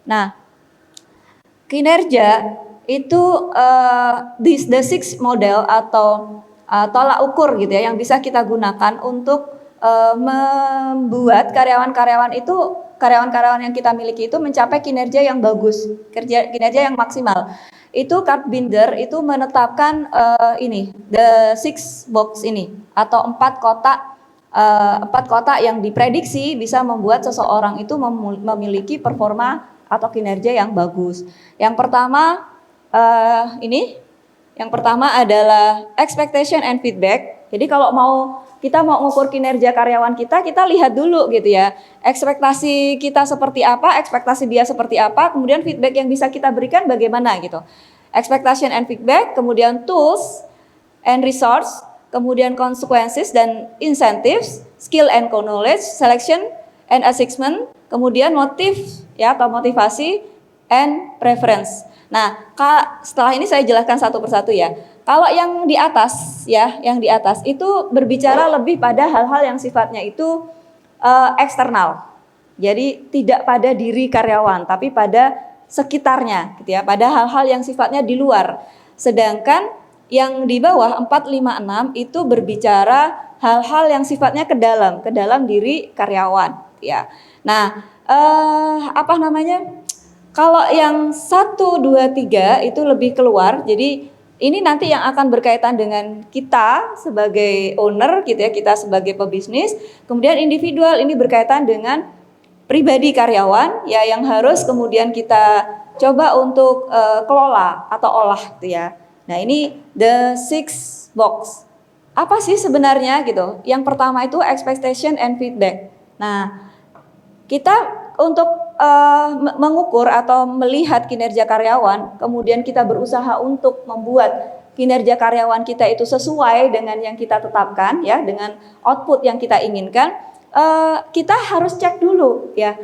Nah, kinerja itu the six model atau tolak ukur gitu ya yang bisa kita gunakan untuk membuat karyawan-karyawan yang kita miliki itu mencapai kinerja yang bagus, kinerja yang maksimal. Itu Kurt Binder itu menetapkan ini the six box ini atau 4 kotak yang diprediksi bisa membuat seseorang itu memiliki performa atau kinerja yang bagus. Yang pertama yang pertama adalah expectation and feedback. Jadi kalau kita mau mengukur kinerja karyawan kita lihat dulu gitu ya. Ekspektasi kita seperti apa, ekspektasi dia seperti apa, kemudian feedback yang bisa kita berikan bagaimana gitu. Expectation and feedback, kemudian tools and resource, kemudian consequences dan incentives, skill and knowledge, selection and assessment, kemudian motif ya atau motivasi and preference. Nah, setelah ini saya jelaskan satu persatu ya. Kalau yang di atas itu berbicara lebih pada hal-hal yang sifatnya itu eksternal. Jadi tidak pada diri karyawan, tapi pada sekitarnya gitu ya, pada hal-hal yang sifatnya di luar. Sedangkan yang di bawah 456 itu berbicara hal-hal yang sifatnya ke dalam diri karyawan ya. Nah, kalau yang 1, 2, 3 itu lebih keluar. Jadi ini nanti yang akan berkaitan dengan kita sebagai owner gitu ya, kita sebagai pebisnis. Kemudian individual ini berkaitan dengan pribadi karyawan ya yang harus kemudian kita coba untuk kelola atau olah gitu ya. Nah, ini the six box. Apa sih sebenarnya gitu? Yang pertama itu expectation and feedback. Nah, kita untuk mengukur atau melihat kinerja karyawan, kemudian kita berusaha untuk membuat kinerja karyawan kita itu sesuai dengan yang kita tetapkan ya, dengan output yang kita inginkan, kita harus cek dulu ya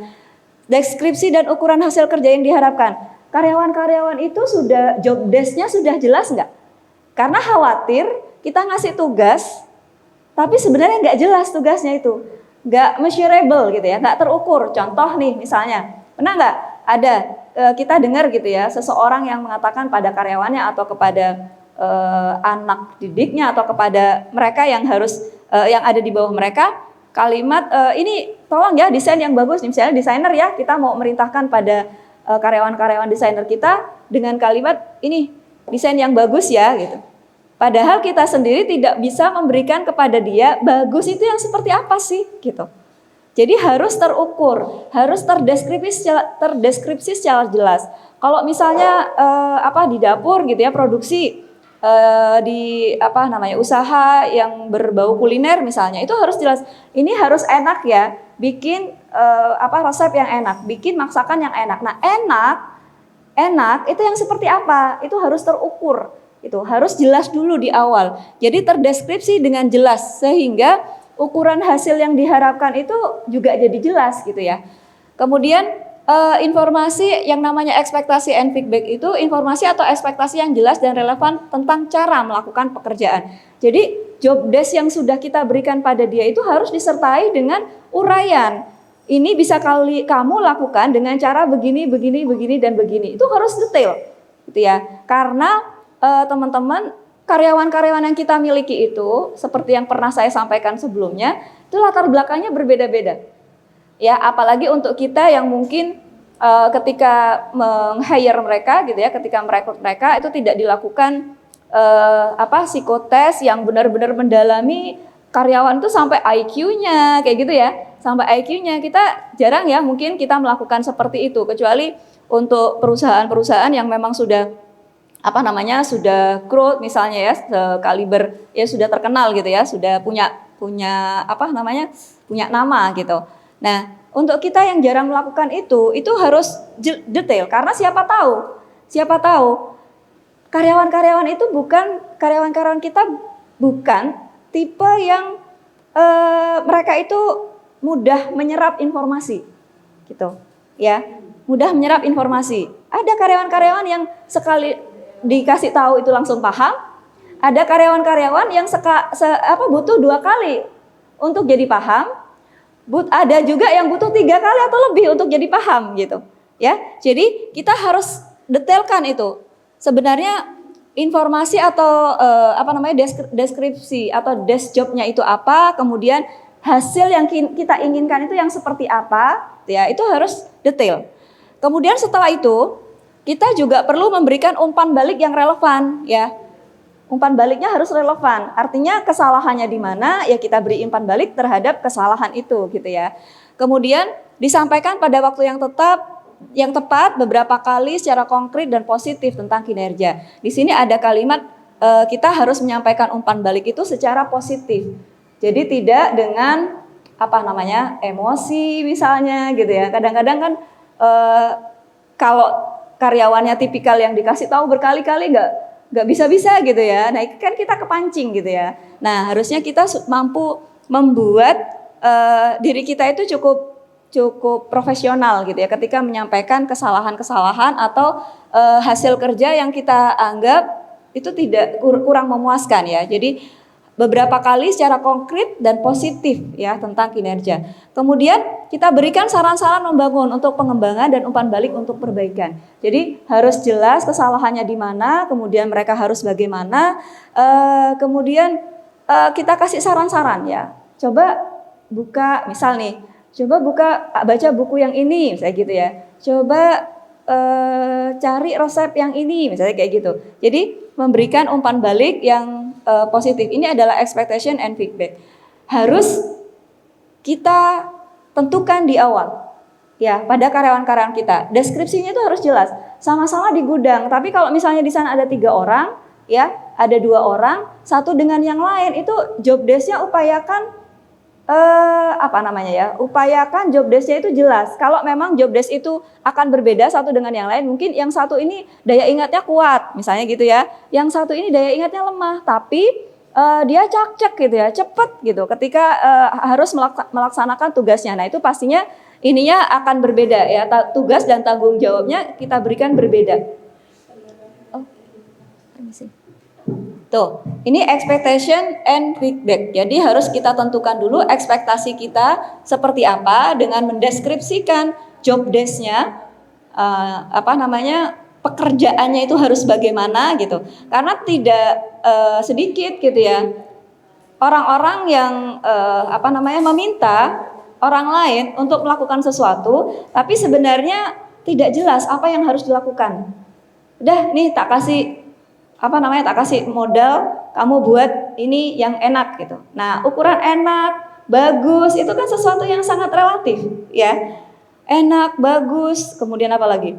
deskripsi dan ukuran hasil kerja yang diharapkan. Karyawan-karyawan itu sudah job desk-nya sudah jelas nggak? Karena khawatir kita ngasih tugas, tapi sebenarnya nggak jelas tugasnya itu. Nggak measurable gitu ya, nggak terukur. Contoh nih misalnya, pernah nggak ada kita dengar gitu ya, seseorang yang mengatakan pada karyawannya atau kepada anak didiknya atau kepada mereka yang yang ada di bawah mereka, kalimat ini tolong ya desain yang bagus, misalnya desainer ya, kita mau merintahkan pada karyawan-karyawan desainer kita dengan kalimat ini desain yang bagus ya gitu. Padahal kita sendiri tidak bisa memberikan kepada dia bagus itu yang seperti apa sih gitu. Jadi harus terukur, harus terdeskripsi secara jelas. Kalau misalnya di dapur gitu ya, produksi di usaha yang berbau kuliner misalnya, itu harus jelas. Ini harus enak ya, bikin resep yang enak, bikin masakan yang enak. Nah, enak itu yang seperti apa? Itu harus terukur. Itu harus jelas dulu di awal. Jadi terdeskripsi dengan jelas sehingga ukuran hasil yang diharapkan itu juga jadi jelas gitu ya. Kemudian informasi yang namanya ekspektasi and feedback itu informasi atau ekspektasi yang jelas dan relevan tentang cara melakukan pekerjaan. Jadi job desk yang sudah kita berikan pada dia itu harus disertai dengan uraian. Ini bisa kamu lakukan dengan cara begini, dan begini. Itu harus detail gitu ya. Karena teman-teman, karyawan-karyawan yang kita miliki itu seperti yang pernah saya sampaikan sebelumnya, itu latar belakangnya berbeda-beda. Ya, apalagi untuk kita yang mungkin ketika meng-hire mereka gitu ya, ketika merekrut mereka itu tidak dilakukan psikotes yang benar-benar mendalami karyawan itu sampai IQ-nya kayak gitu ya. Sampai IQ-nya kita jarang ya mungkin kita melakukan seperti itu, kecuali untuk perusahaan-perusahaan yang memang sudah growth misalnya ya, kaliber ya sudah terkenal gitu ya, sudah punya nama gitu. Nah, untuk kita yang jarang melakukan itu harus detail, karena siapa tahu karyawan-karyawan itu karyawan kita bukan tipe yang mereka itu mudah menyerap informasi gitu ya, mudah menyerap informasi. Ada karyawan-karyawan yang sekali dikasih tahu itu langsung paham. Ada karyawan-karyawan yang butuh 2 kali untuk jadi paham. Ada juga yang butuh 3 kali atau lebih untuk jadi paham gitu. Ya, jadi kita harus detailkan itu. Sebenarnya informasi atau deskripsi atau desk jobnya itu apa, kemudian hasil yang kita inginkan itu yang seperti apa, ya itu harus detail. Kemudian setelah itu kita juga perlu memberikan umpan balik yang relevan, ya. Umpan baliknya harus relevan. Artinya kesalahannya di mana, ya kita beri umpan balik terhadap kesalahan itu, gitu ya. Kemudian disampaikan pada waktu yang tepat beberapa kali secara konkret dan positif tentang kinerja. Di sini ada kalimat kita harus menyampaikan umpan balik itu secara positif. Jadi tidak dengan emosi misalnya gitu ya. Kadang-kadang kan kalau karyawannya tipikal yang dikasih tahu berkali-kali nggak bisa-bisa gitu ya. Nah, kan kita kepancing gitu ya. Nah, harusnya kita mampu membuat diri kita itu cukup profesional gitu ya ketika menyampaikan kesalahan-kesalahan atau hasil kerja yang kita anggap itu tidak kurang memuaskan ya. Jadi beberapa kali secara konkret dan positif ya tentang kinerja. Kemudian kita berikan saran-saran membangun untuk pengembangan dan umpan balik untuk perbaikan. Jadi harus jelas kesalahannya di mana, kemudian mereka harus bagaimana, kemudian kita kasih saran-saran ya. Coba buka, misal nih, baca buku yang ini, misalnya gitu ya. Coba cari resep yang ini, misalnya kayak gitu. Jadi memberikan umpan balik yang positif. Ini adalah expectation and feedback. Harus kita tentukan di awal. Ya, pada karyawan-karyawan kita. Deskripsinya itu harus jelas. Sama-sama di gudang. Tapi kalau misalnya di sana ada 3 orang, ya, ada 2 orang, satu dengan yang lain, itu job desk-nya upayakan upayakan job desk-nya itu jelas. Kalau memang job desk itu akan berbeda satu dengan yang lain, mungkin yang satu ini daya ingatnya kuat, misalnya gitu ya. Yang satu ini daya ingatnya lemah, tapi dia cak-cak gitu ya, cepet gitu ketika harus melaksanakan tugasnya. Nah, itu pastinya ininya akan berbeda ya, tugas dan tanggung jawabnya kita berikan berbeda. Oh, permisi. Tuh, ini expectation and feedback. Jadi harus kita tentukan dulu ekspektasi kita seperti apa dengan mendeskripsikan job desk-nya, pekerjaannya itu harus bagaimana gitu. Karena tidak sedikit gitu ya orang-orang yang meminta orang lain untuk melakukan sesuatu, tapi sebenarnya tidak jelas apa yang harus dilakukan. Udah nih tak kasih modal, kamu buat ini yang enak gitu. Nah, ukuran enak, bagus, itu kan sesuatu yang sangat relatif ya. Enak, bagus, kemudian apa lagi?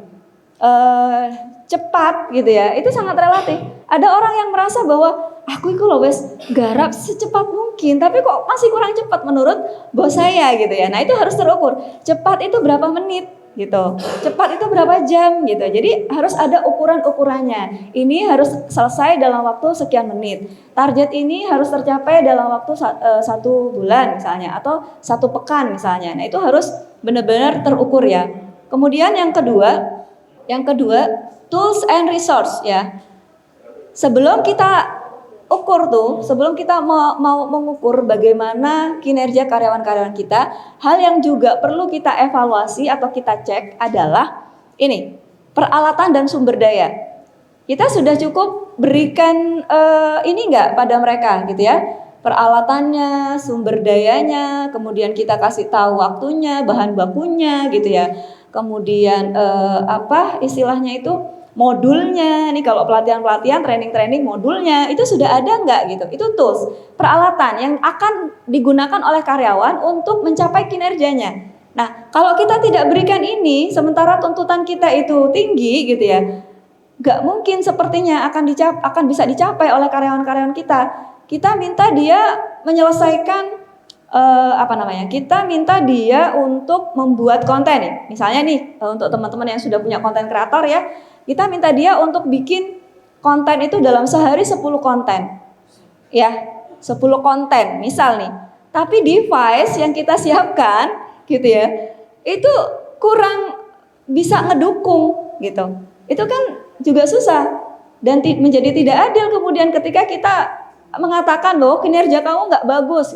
Cepat gitu ya, itu sangat relatif. Ada orang yang merasa bahwa aku itu loh wes garap secepat mungkin, tapi kok masih kurang cepat menurut bos saya gitu ya. Nah, itu harus terukur. Cepat itu berapa menit? Gitu. Cepat itu berapa jam gitu. Jadi harus ada ukuran-ukurannya. Ini harus selesai dalam waktu sekian menit. Target ini harus tercapai dalam waktu 1 bulan misalnya atau 1 pekan misalnya. Nah, itu harus benar-benar terukur ya. Kemudian yang kedua tools and resource ya. Sebelum kita mau mengukur bagaimana kinerja karyawan-karyawan kita, hal yang juga perlu kita evaluasi atau kita cek adalah ini, peralatan dan sumber daya. Kita sudah cukup berikan ini enggak pada mereka gitu ya. Peralatannya, sumber dayanya, kemudian kita kasih tahu waktunya, bahan bakunya gitu ya. Kemudian istilahnya itu modulnya, nih kalau pelatihan-pelatihan, training-training modulnya itu sudah ada enggak gitu. Itu tools, peralatan yang akan digunakan oleh karyawan untuk mencapai kinerjanya. Nah, kalau kita tidak berikan ini, sementara tuntutan kita itu tinggi gitu ya, enggak mungkin sepertinya akan bisa dicapai oleh karyawan-karyawan kita. Kita minta dia menyelesaikan kita minta dia untuk membuat konten nih. Misalnya nih, untuk teman-teman yang sudah punya konten kreator ya, kita minta dia untuk bikin konten itu dalam sehari 10 konten. Ya, 10 konten misal nih. Tapi device yang kita siapkan gitu ya, itu kurang bisa ngedukung gitu. Itu kan juga susah dan menjadi tidak adil kemudian ketika kita mengatakan loh kinerja kamu nggak bagus.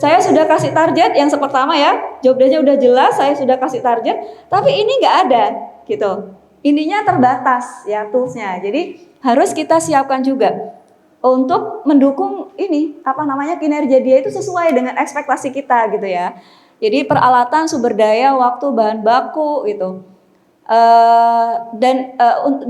Saya sudah kasih target yang pertama ya, job desk-nya udah jelas, saya sudah kasih target, tapi ini nggak ada gitu. Intinya terbatas ya toolsnya. Jadi harus kita siapkan juga untuk mendukung ini kinerja dia itu sesuai dengan ekspektasi kita gitu ya. Jadi peralatan, sumber daya, waktu, bahan baku gitu. Dan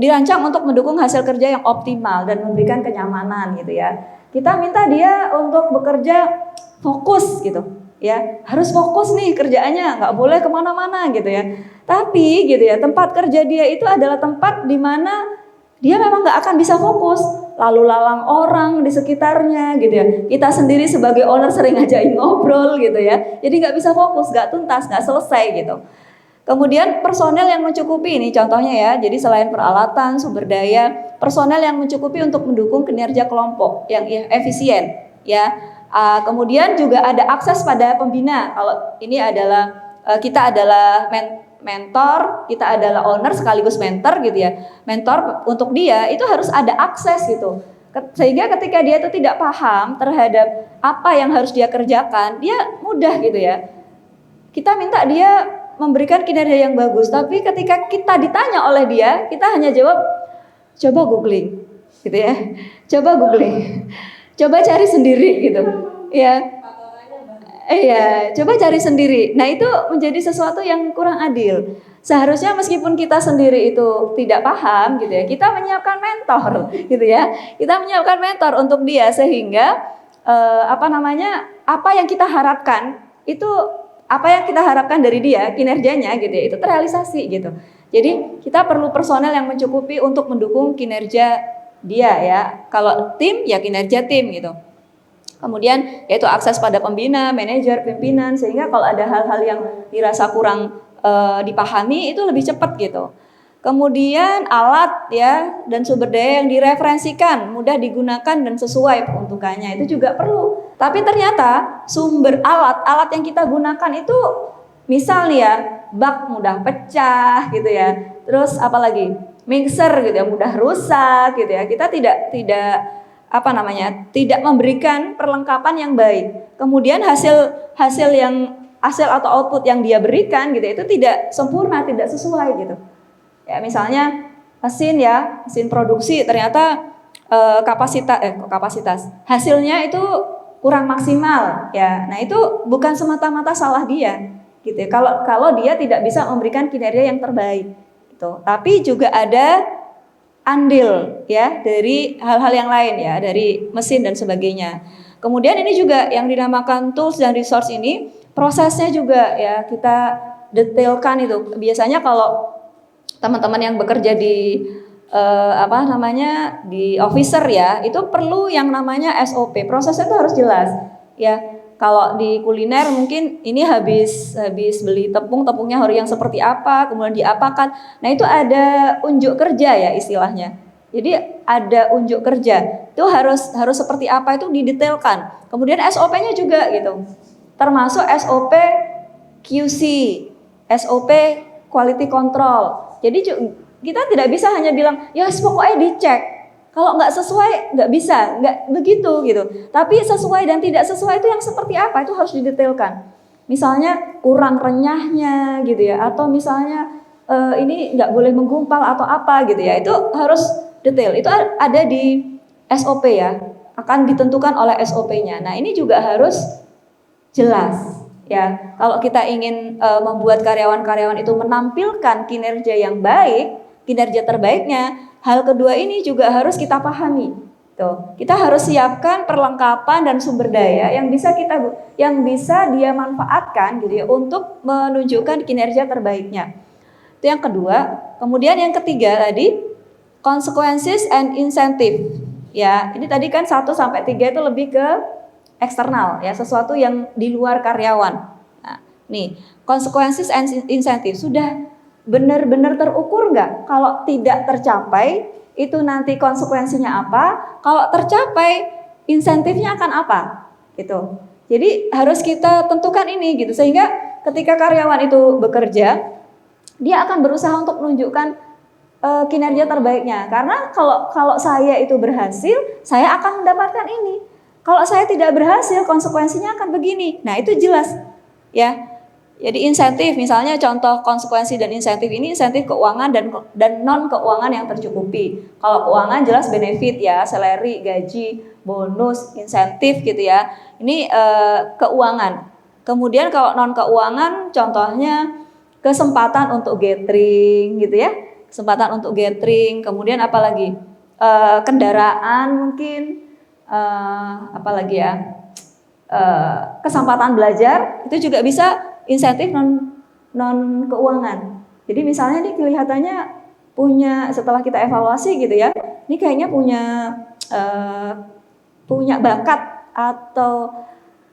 dirancang untuk mendukung hasil kerja yang optimal dan memberikan kenyamanan gitu ya. Kita minta dia untuk bekerja fokus gitu ya, harus fokus nih kerjaannya, nggak boleh kemana-mana gitu ya. Tapi gitu ya, tempat kerja dia itu adalah tempat di mana dia memang nggak akan bisa fokus, lalu lalang orang di sekitarnya gitu ya. Kita sendiri sebagai owner sering ngajakin ngobrol gitu ya, jadi nggak bisa fokus, nggak tuntas, nggak selesai gitu. Kemudian personel yang mencukupi ini contohnya ya, jadi selain peralatan, sumber daya, personel yang mencukupi untuk mendukung kinerja kelompok yang efisien ya. Kemudian juga ada akses pada pembina. Kalau ini adalah kita adalah mentor, kita adalah owner sekaligus mentor gitu ya. Mentor untuk dia itu harus ada akses gitu. Sehingga ketika dia itu tidak paham terhadap apa yang harus dia kerjakan, dia mudah gitu ya. Kita minta dia memberikan kinerja yang bagus, tapi ketika kita ditanya oleh dia, kita hanya jawab, coba googling gitu ya. Coba googling. Coba cari sendiri gitu, ya. Iya, coba cari sendiri. Nah itu menjadi sesuatu yang kurang adil. Seharusnya meskipun kita sendiri itu tidak paham gitu ya, kita menyiapkan mentor gitu ya. Kita menyiapkan mentor untuk dia sehingga apa yang kita harapkan itu apa yang kita harapkan dari dia kinerjanya gitu ya, itu terrealisasi gitu. Jadi kita perlu personel yang mencukupi untuk mendukung kinerja dia ya. Kalau tim ya kinerja tim gitu. Kemudian yaitu akses pada pembina, manajer, pimpinan, sehingga kalau ada hal-hal yang dirasa kurang dipahami itu lebih cepat gitu. Kemudian alat ya dan sumber daya yang direferensikan, mudah digunakan dan sesuai peruntukannya itu juga perlu. Tapi ternyata sumber alat yang kita gunakan itu misal nih ya, bak mudah pecah gitu ya. Terus apalagi mixer gitu ya mudah rusak gitu ya. Kita tidak memberikan perlengkapan yang baik. Kemudian hasil atau output yang dia berikan gitu itu tidak sempurna, tidak sesuai gitu. Ya misalnya mesin produksi ternyata kapasitas hasilnya itu kurang maksimal ya. Nah, itu bukan semata-mata salah dia gitu ya. Kalau dia tidak bisa memberikan kinerja yang terbaik gitu. Tapi juga ada andil ya dari hal-hal yang lain ya, dari mesin dan sebagainya. Kemudian ini juga yang dinamakan tools dan resource ini prosesnya juga ya kita detailkan itu. Biasanya kalau teman-teman yang bekerja di di officer ya, itu perlu yang namanya SOP. Prosesnya itu harus jelas ya. Kalau di kuliner mungkin ini habis beli tepungnya harus yang seperti apa, kemudian diapakan. Nah, itu ada unjuk kerja ya istilahnya. Jadi ada unjuk kerja. Itu harus seperti apa itu didetailkan. Kemudian SOP-nya juga gitu. Termasuk SOP QC, SOP quality control. Jadi kita tidak bisa hanya bilang ya pokoknya dicek. Kalau nggak sesuai nggak bisa, nggak begitu gitu. Tapi sesuai dan tidak sesuai itu yang seperti apa itu harus didetailkan. Misalnya kurang renyahnya gitu ya, atau misalnya ini nggak boleh menggumpal atau apa gitu ya. Itu harus detail. Itu ada di SOP ya, akan ditentukan oleh SOP-nya. Nah ini juga harus jelas. Ya, kalau kita ingin membuat karyawan-karyawan itu menampilkan kinerja yang baik, kinerja terbaiknya, hal kedua ini juga harus kita pahami. Tuh, kita harus siapkan perlengkapan dan sumber daya yang bisa dia manfaatkan gitu ya, untuk menunjukkan kinerja terbaiknya. Itu yang kedua. Kemudian yang ketiga tadi consequences and incentive. Ya, ini tadi kan 1 sampai 3 itu lebih ke eksternal ya, sesuatu yang di luar karyawan. Nah, nih, consequences and incentive sudah benar-benar terukur nggak? Kalau tidak tercapai, itu nanti konsekuensinya apa? Kalau tercapai, insentifnya akan apa? Gitu. Jadi harus kita tentukan ini gitu, sehingga ketika karyawan itu bekerja, dia akan berusaha untuk menunjukkan kinerja terbaiknya. Karena kalau saya itu berhasil, saya akan mendapatkan ini. Kalau saya tidak berhasil, konsekuensinya akan begini. Nah, itu jelas ya. Jadi insentif, misalnya contoh konsekuensi dan insentif ini, insentif keuangan dan non keuangan yang tercukupi. Kalau keuangan jelas benefit ya, salary, gaji, bonus, insentif gitu ya. Ini keuangan. Kemudian kalau non keuangan, contohnya kesempatan untuk gathering gitu ya, kesempatan untuk gathering. Kemudian apalagi kendaraan mungkin, apalagi ya, kesempatan belajar itu juga bisa insentif non keuangan. Jadi misalnya nih kelihatannya punya, setelah kita evaluasi gitu ya, ini kayaknya punya bakat atau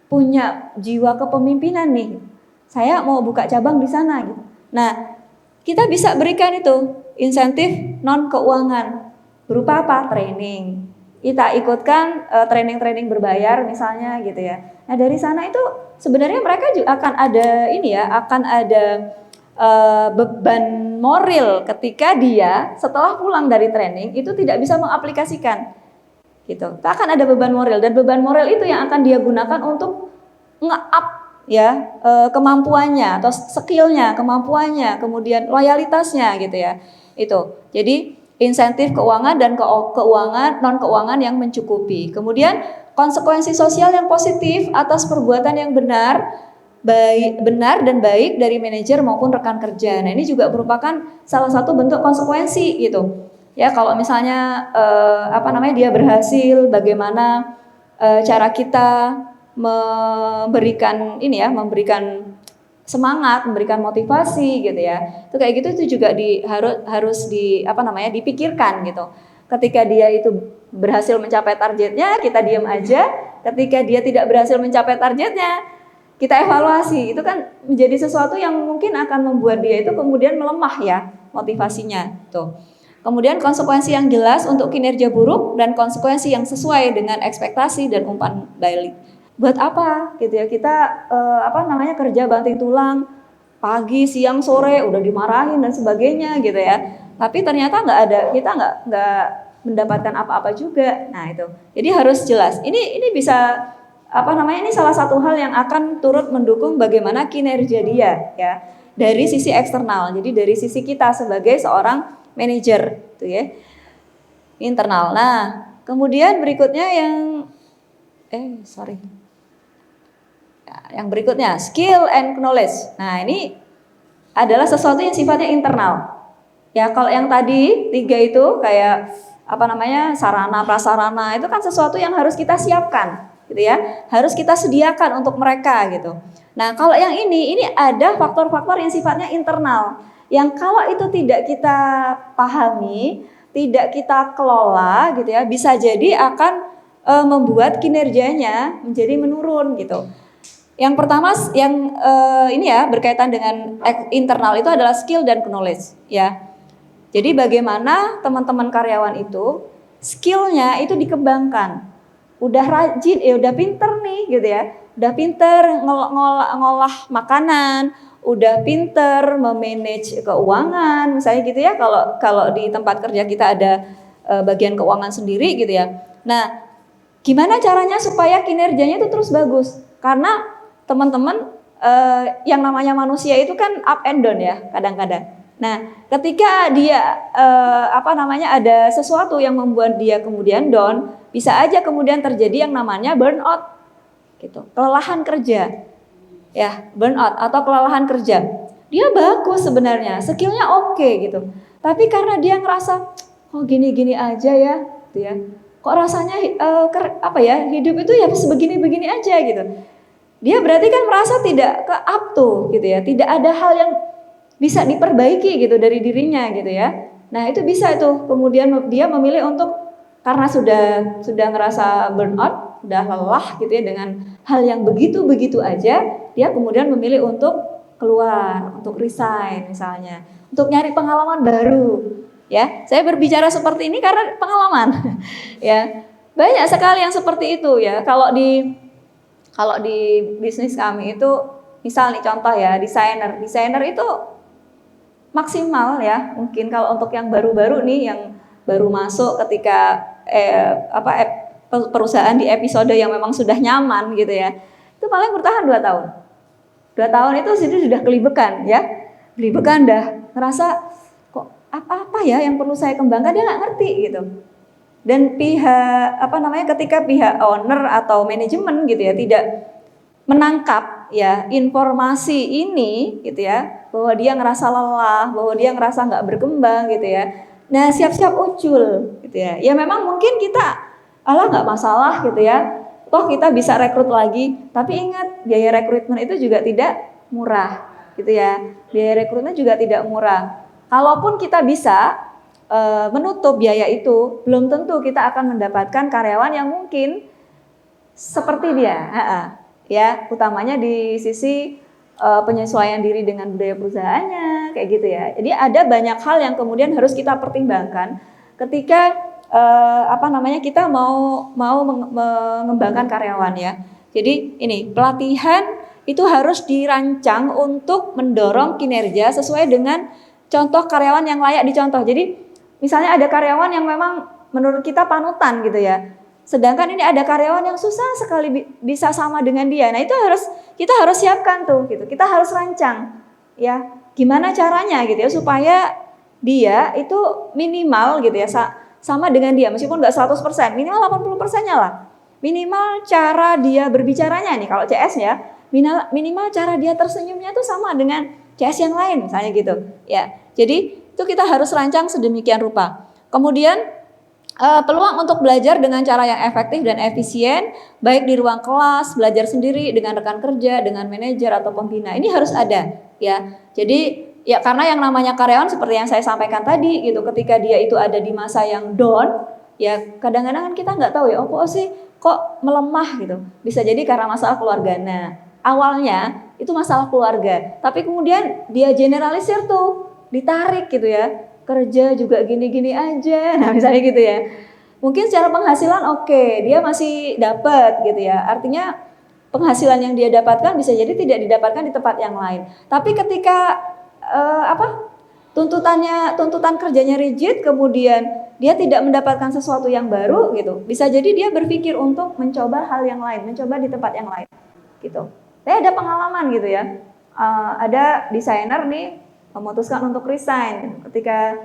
punya jiwa kepemimpinan nih. Saya mau buka cabang di sana gitu. Nah, kita bisa berikan itu insentif non keuangan berupa apa? Training. Kita ikutkan training-training berbayar misalnya gitu ya. Nah, dari sana itu sebenarnya mereka juga akan ada ini ya, akan ada beban moral ketika dia setelah pulang dari training itu tidak bisa mengaplikasikan gitu. Akan ada beban moral, dan beban moral itu yang akan dia gunakan untuk nge-up ya kemampuannya atau skillnya, kemampuannya, kemudian loyalitasnya gitu ya. Itu. Jadi insentif keuangan dan keuangan non keuangan yang mencukupi. Kemudian konsekuensi sosial yang positif atas perbuatan yang benar dan baik dari manajer maupun rekan kerja. Nah, ini juga merupakan salah satu bentuk konsekuensi gitu. Ya, kalau misalnya dia berhasil, bagaimana cara kita memberikan memberikan semangat, memberikan motivasi gitu ya. Itu kayak gitu, itu juga harus dipikirkan gitu. Ketika dia itu berhasil mencapai targetnya, kita diam aja. Ketika dia tidak berhasil mencapai targetnya, kita evaluasi. Itu kan menjadi sesuatu yang mungkin akan membuat dia itu kemudian melemah ya motivasinya tuh. Kemudian konsekuensi yang jelas untuk kinerja buruk dan konsekuensi yang sesuai dengan ekspektasi dan umpan balik. Buat apa gitu ya kita kerja banting tulang pagi, siang, sore udah dimarahin dan sebagainya gitu ya. Tapi ternyata kita nggak mendapatkan apa-apa juga. Nah itu. Jadi harus jelas. Ini bisa ini salah satu hal yang akan turut mendukung bagaimana kinerja dia ya dari sisi eksternal. Jadi dari sisi kita sebagai seorang manajer gitu ya. Internal. Nah, kemudian berikutnya yang berikutnya skill and knowledge. Nah, ini adalah sesuatu yang sifatnya internal. Ya, kalau yang tadi 3 itu kayak sarana prasarana itu kan sesuatu yang harus kita siapkan gitu ya. Harus kita sediakan untuk mereka gitu. Nah, kalau yang ini ada faktor-faktor yang sifatnya internal. Yang kalau itu tidak kita pahami, tidak kita kelola gitu ya, bisa jadi akan membuat kinerjanya menjadi menurun gitu. Yang pertama yang berkaitan dengan internal itu adalah skill dan knowledge ya. Jadi bagaimana teman-teman karyawan itu skillnya itu dikembangkan. Udah rajin, udah pinter nih gitu ya. Udah pinter ngolah makanan, udah pinter memanage keuangan misalnya gitu ya. Kalau di tempat kerja kita ada bagian keuangan sendiri gitu ya. Nah, gimana caranya supaya kinerjanya itu terus bagus? Karena teman-teman yang namanya manusia itu kan up and down ya kadang-kadang. Nah, ketika dia ada sesuatu yang membuat dia kemudian down, bisa aja kemudian terjadi yang namanya burnout gitu, kelelahan kerja. Ya, burnout atau kelelahan kerja. Dia bagus sebenarnya, skillnya oke gitu. Tapi karena dia ngerasa gini-gini aja ya, gitu ya. Kok rasanya hidup itu ya sebegini-begini aja gitu. Dia berarti kan merasa tidak ke up to gitu ya. Tidak ada hal yang bisa diperbaiki gitu dari dirinya gitu ya. Nah, itu bisa itu kemudian dia memilih untuk karena sudah ngerasa burnout, sudah lelah gitu ya dengan hal yang begitu-begitu aja, dia kemudian memilih untuk keluar, untuk resign misalnya, untuk nyari pengalaman baru. Ya, saya berbicara seperti ini karena pengalaman. Ya, banyak sekali yang seperti itu ya. Kalau di bisnis kami itu, misal nih contoh ya, desainer itu maksimal ya. Mungkin kalau untuk yang baru-baru nih, yang baru masuk ketika perusahaan di episode yang memang sudah nyaman gitu ya, itu paling bertahan 2 tahun. 2 tahun itu sudah kelibekan ya, kelibekan dah ngerasa kok apa ya yang perlu saya kembangkan, dia nggak ngerti gitu. Dan pihak ketika pihak owner atau manajemen gitu ya tidak menangkap ya informasi ini gitu ya, bahwa dia ngerasa lelah, bahwa dia ngerasa nggak berkembang gitu ya. Nah siap-siap ucul gitu ya. Ya memang mungkin kita nggak masalah gitu ya. Toh kita bisa rekrut lagi, tapi ingat biaya rekrutmen itu juga tidak murah gitu ya. Biaya rekrutmen juga tidak murah. Kalaupun kita bisa menutup biaya itu, belum tentu kita akan mendapatkan karyawan yang mungkin seperti dia. Ya, utamanya di sisi penyesuaian diri dengan budaya perusahaannya, kayak gitu ya. Jadi ada banyak hal yang kemudian harus kita pertimbangkan ketika kita mau mengembangkan karyawan ya. Jadi ini pelatihan itu harus dirancang untuk mendorong kinerja sesuai dengan contoh karyawan yang layak dicontoh. Jadi misalnya ada karyawan yang memang menurut kita panutan gitu ya. Sedangkan ini ada karyawan yang susah sekali bisa sama dengan dia. Nah, itu kita harus siapkan tuh gitu. Kita harus rancang ya. Gimana caranya gitu ya supaya dia itu minimal gitu ya sama dengan dia, meskipun nggak 100%, minimal 80%-nya lah. Minimal cara dia berbicaranya nih kalau CS ya, minimal cara dia tersenyumnya tuh sama dengan CS yang lain misalnya gitu. Ya. Jadi itu kita harus rancang sedemikian rupa. Kemudian peluang untuk belajar dengan cara yang efektif dan efisien, baik di ruang kelas, belajar sendiri dengan rekan kerja, dengan manajer atau pembina, ini harus ada ya. Jadi ya karena yang namanya karyawan seperti yang saya sampaikan tadi gitu, ketika dia itu ada di masa yang down, ya kadang-kadang kan kita nggak tahu ya, oh sih kok melemah gitu. Bisa jadi karena masalah keluarga. Nah, awalnya itu masalah keluarga, tapi kemudian dia generalisir tuh, ditarik gitu ya. Kerja juga gini-gini aja, nah misalnya gitu ya. Mungkin secara penghasilan oke, dia masih dapat gitu ya. Artinya penghasilan yang dia dapatkan bisa jadi tidak didapatkan di tempat yang lain. Tapi ketika tuntutan kerjanya rigid, kemudian dia tidak mendapatkan sesuatu yang baru gitu. Bisa jadi dia berpikir untuk mencoba hal yang lain, mencoba di tempat yang lain gitu. Saya ada pengalaman gitu ya. Ada desainer nih memutuskan untuk resign. Ketika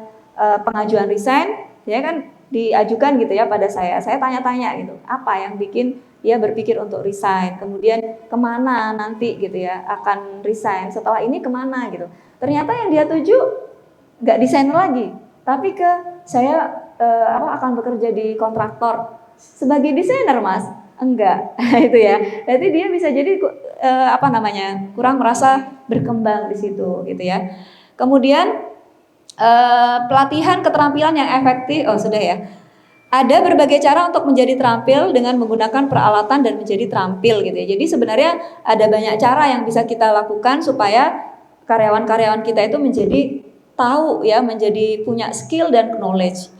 pengajuan resign, dia kan diajukan gitu ya pada saya tanya-tanya gitu, apa yang bikin dia berpikir untuk resign, kemudian kemana nanti gitu ya akan resign, setelah ini kemana gitu. Ternyata yang dia tuju nggak desainer lagi, tapi saya akan bekerja di kontraktor sebagai desainer mas, enggak itu ya. Jadi dia bisa jadi kurang merasa berkembang di situ gitu ya. Kemudian pelatihan keterampilan yang efektif, sudah ya. Ada berbagai cara untuk menjadi terampil dengan menggunakan peralatan dan menjadi terampil gitu ya. Jadi sebenarnya ada banyak cara yang bisa kita lakukan supaya karyawan-karyawan kita itu menjadi tahu ya, menjadi punya skill dan knowledge.